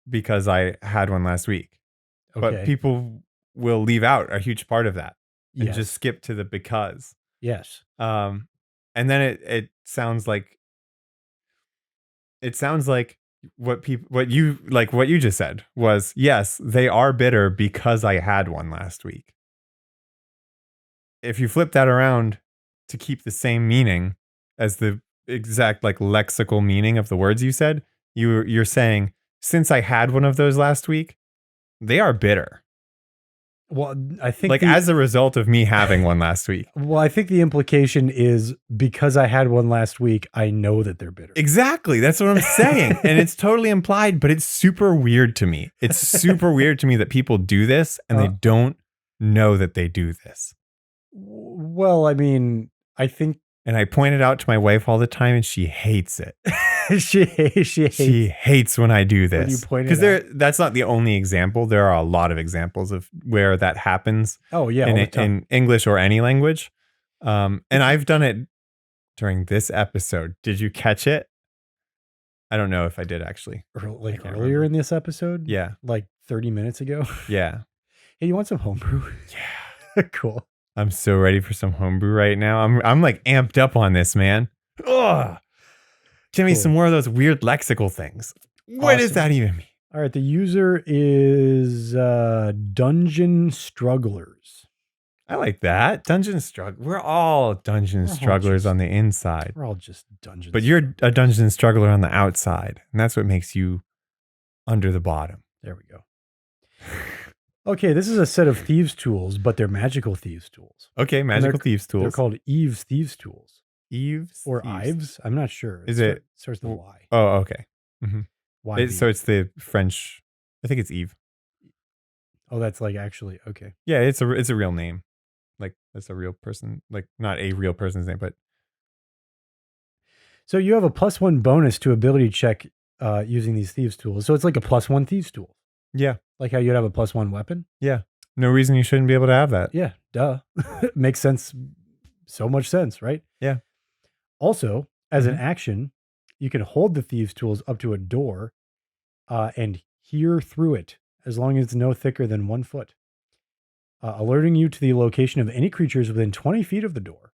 because I had one last week." But Okay. people will leave out a huge part of that and just Yes. skip to the because. Yes. Um, and then it sounds like what you just said was, yes, they are bitter because I had one last week. If you flip that around to keep the same meaning as the exact like lexical meaning of the words you said, you're saying, since I had one of those last week, they are bitter. Well, I think Like as a result of me having one last week. well, I think the implication is because I had one last week, I know that they're bitter. Exactly. That's what I'm saying. And it's totally implied, but it's super weird to me. It's super weird to me that people do this and they don't know that they do this. Well, I mean, I think And I point it out to my wife all the time and she hates it. she hates when I do when you this. point it Because that's not the only example. There are a lot of examples of where that happens. Oh yeah, all the time. In English or any language. And I've done it during this episode. Did you catch it? I don't know if I did actually. Like earlier in this episode? Yeah. Like 30 minutes ago? Yeah. Hey, you want some homebrew? Yeah. Cool. I'm so ready for some homebrew right now. I'm like amped up on this, man. Ugh. Give me some more of those weird lexical things. What does that even mean? All right. The user is Dungeon Strugglers. I like that. Dungeon struggle. We're all dungeon strugglers on the inside. We're all just dungeons. But you're a dungeon struggler on the outside. And that's what makes you under the bottom. There we go. Okay, this is a set of thieves' tools, but they're magical thieves' tools. Okay, magical thieves' tools. They're called Eve's thieves' tools. Eve's or Ives? I'm not sure. Is it starts with Y. Oh, okay. Mm-hmm. So it's the French. I think it's Eve. Oh, that's like actually okay. Yeah, it's a real name. Like that's a real person. Like not a real person's name, but. So you have a +1 bonus to ability check using these thieves' tools. So it's like a +1 thieves' tool. Yeah. Like how you'd have a +1 weapon? Yeah. No reason you shouldn't be able to have that. Yeah, duh. Makes sense. So much sense, right? Yeah. Also, as an action, you can hold the thieves' tools up to a door and hear through it as long as it's no thicker than 1 foot, alerting you to the location of any creatures within 20 feet of the door.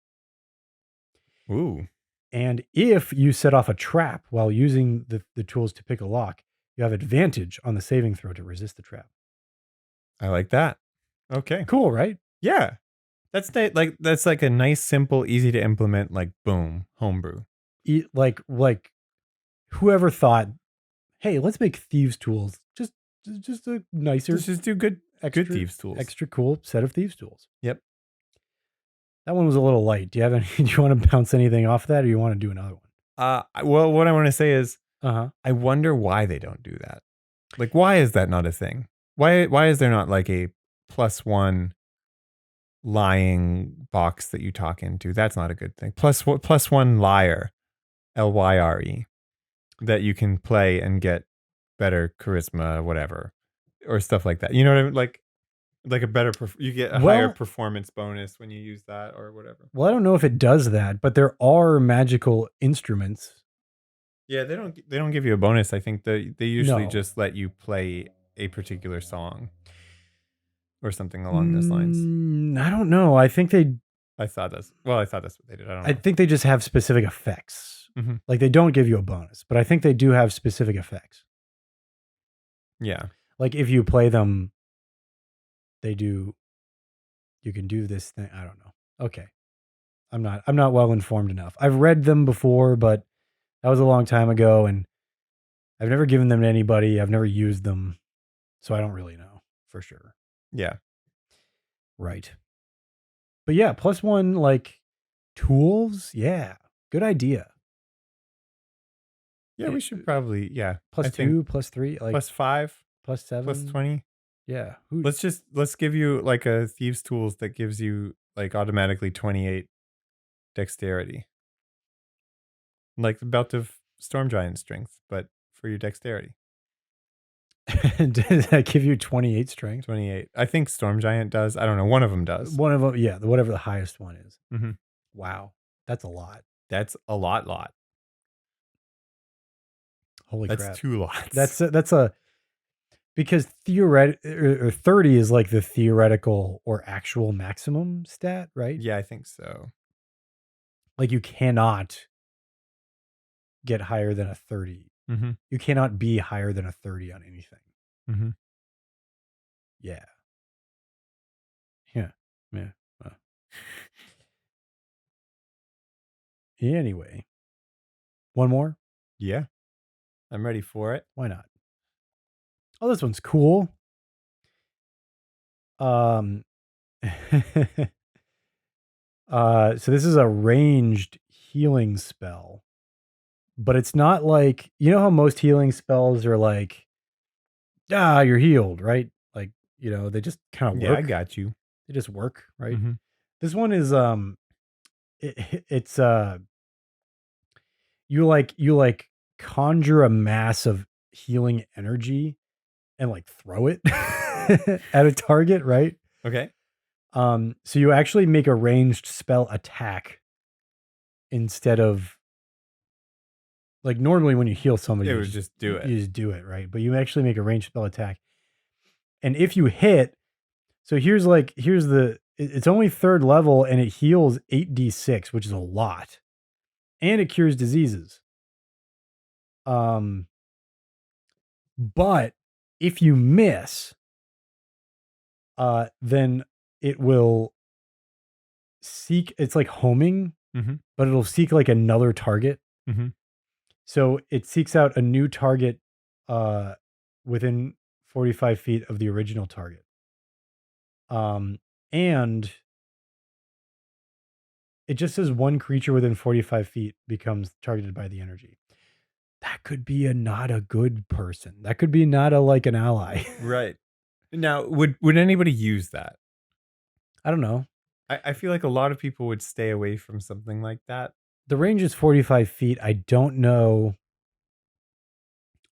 Ooh, And if you set off a trap while using the tools to pick a lock, you have advantage on the saving throw to resist the trap. I like that. Okay. Cool, right? Yeah. That's like a nice, simple, easy to implement, like boom, homebrew. Like whoever thought, hey, let's make thieves' tools just a nicer, Let's just do good thieves tools. extra cool set of thieves' tools. Yep. That one was a little light. Do you have any? Do you want to bounce anything off that, or you want to do another one? Well, what I want to say is, Uh-huh. I wonder why they don't do that. Like, why is that not a thing? Why is there not like a +1 lying box that you talk into? That's not a good thing. +1 liar, LYRE, that you can play and get better charisma, whatever, or stuff like that. You know what I mean? Like a better, you get a higher performance bonus when you use that or whatever. Well, I don't know if it does that, but there are magical instruments. Yeah, they don't give you a bonus. I think they usually No. just let you play a particular song or something along those lines. I don't know. I think I thought that's what they did. I don't know. I think they just have specific effects. Mhm. Like they don't give you a bonus, but I think they do have specific effects. Yeah. Like if you play them, you can do this thing. I don't know. Okay. I'm not well informed enough. I've read them before, but that was a long time ago and I've never given them to anybody. I've never used them. So I don't really know for sure. Yeah. Right. But yeah, +1 like tools. Yeah. Good idea. Yeah, we should probably, I +2, think +3, like +5, +7. +20. Yeah. Let's give you like a thieves tools that gives you like automatically 28 dexterity. Like the belt of storm giant strength, but for your dexterity. Does that give you 28 strength? 28. I think storm giant does. I don't know. One of them does. One of them, yeah, whatever the highest one is. Mhm. Wow. That's a lot. That's a lot. Holy That's crap. 2 lots. That's a because theoretic or 30 is like the theoretical or actual maximum stat, right? Yeah, I think so. Like you cannot get higher than a 30. Mm-hmm. You cannot be higher than a 30 on anything. Mm-hmm. Yeah. Yeah. Yeah. Anyway. One more? Yeah. I'm ready for it. Why not? Oh, this one's cool. So this is a ranged healing spell. But it's not like, you know how most healing spells are like, you're healed, right? Like, they just kind of Yeah, work. I got you. They just work, right? Mm-hmm. This one is it's you like conjure a mass of healing energy and like throw it at a target, right? Okay. So you actually make a ranged spell attack instead of like normally when you heal somebody, It you would just do it. You just do it, right? But you actually make a ranged spell attack. And if you hit, so it's only 3rd level and it heals 8d6, which is a lot. And it cures diseases. But if you miss, then it will seek, it's like homing, Mm-hmm. but it'll seek like another target. Mm-hmm. So it seeks out a new target within 45 feet of the original target. And it just says one creature within 45 feet becomes targeted by the energy. That could be not a good person. That could be not like an ally. Right. Now, would anybody use that? I don't know. I feel like a lot of people would stay away from something like that. The range is 45 feet. I don't know.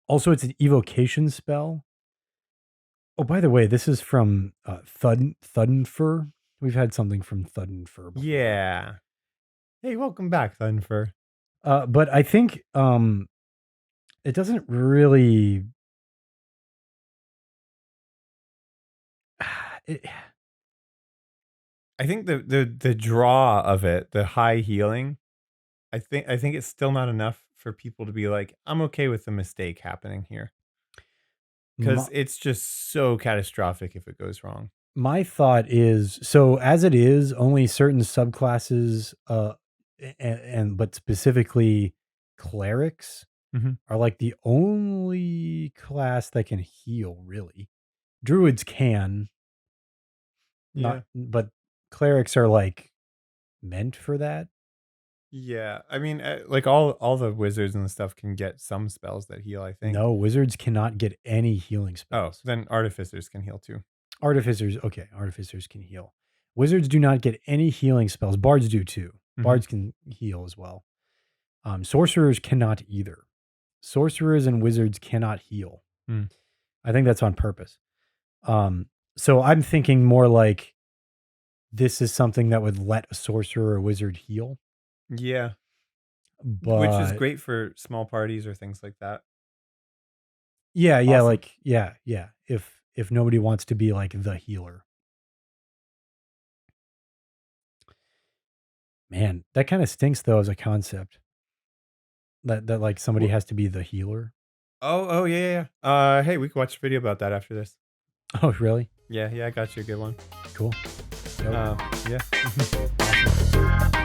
Also, it's an evocation spell. Oh, by the way, this is from Thuddenfur. We've had something from Thuddenfur before. Yeah. Hey, welcome back, Thunfer. But I think it doesn't really. It, I think the draw of it, the high healing, I think it's still not enough for people to be like, I'm okay with the mistake happening here. my, Because it's just so catastrophic if it goes wrong. my thought is so as it is, only certain subclasses, and but specifically clerics Mhm. are like the only class that can heal. Really, druids can not, Yeah. but clerics are like meant for that. Yeah. I mean, like all the wizards and stuff can get some spells that heal, I think. No, wizards cannot get any healing Oh, spells. then artificers can heal too. Artificers, okay, artificers can heal. Wizards do not get any healing spells. Bards do too. Mhm. Bards can heal as well. Sorcerers cannot either. Sorcerers and wizards cannot heal. Mm. I think that's on purpose. Um, so I'm thinking more like this is something that would let a sorcerer or wizard heal. Yeah. Which is But great for small parties or things like that. yeah, Awesome. like yeah. If nobody wants to be like the healer, man, that kind of stinks though as a concept. That like somebody Wha has to be the healer. Oh, yeah, yeah, yeah. Hey, we can watch a video about that after this. Oh, really? Yeah, yeah, I got you a good one. Cool. Dope. Yeah. Awesome.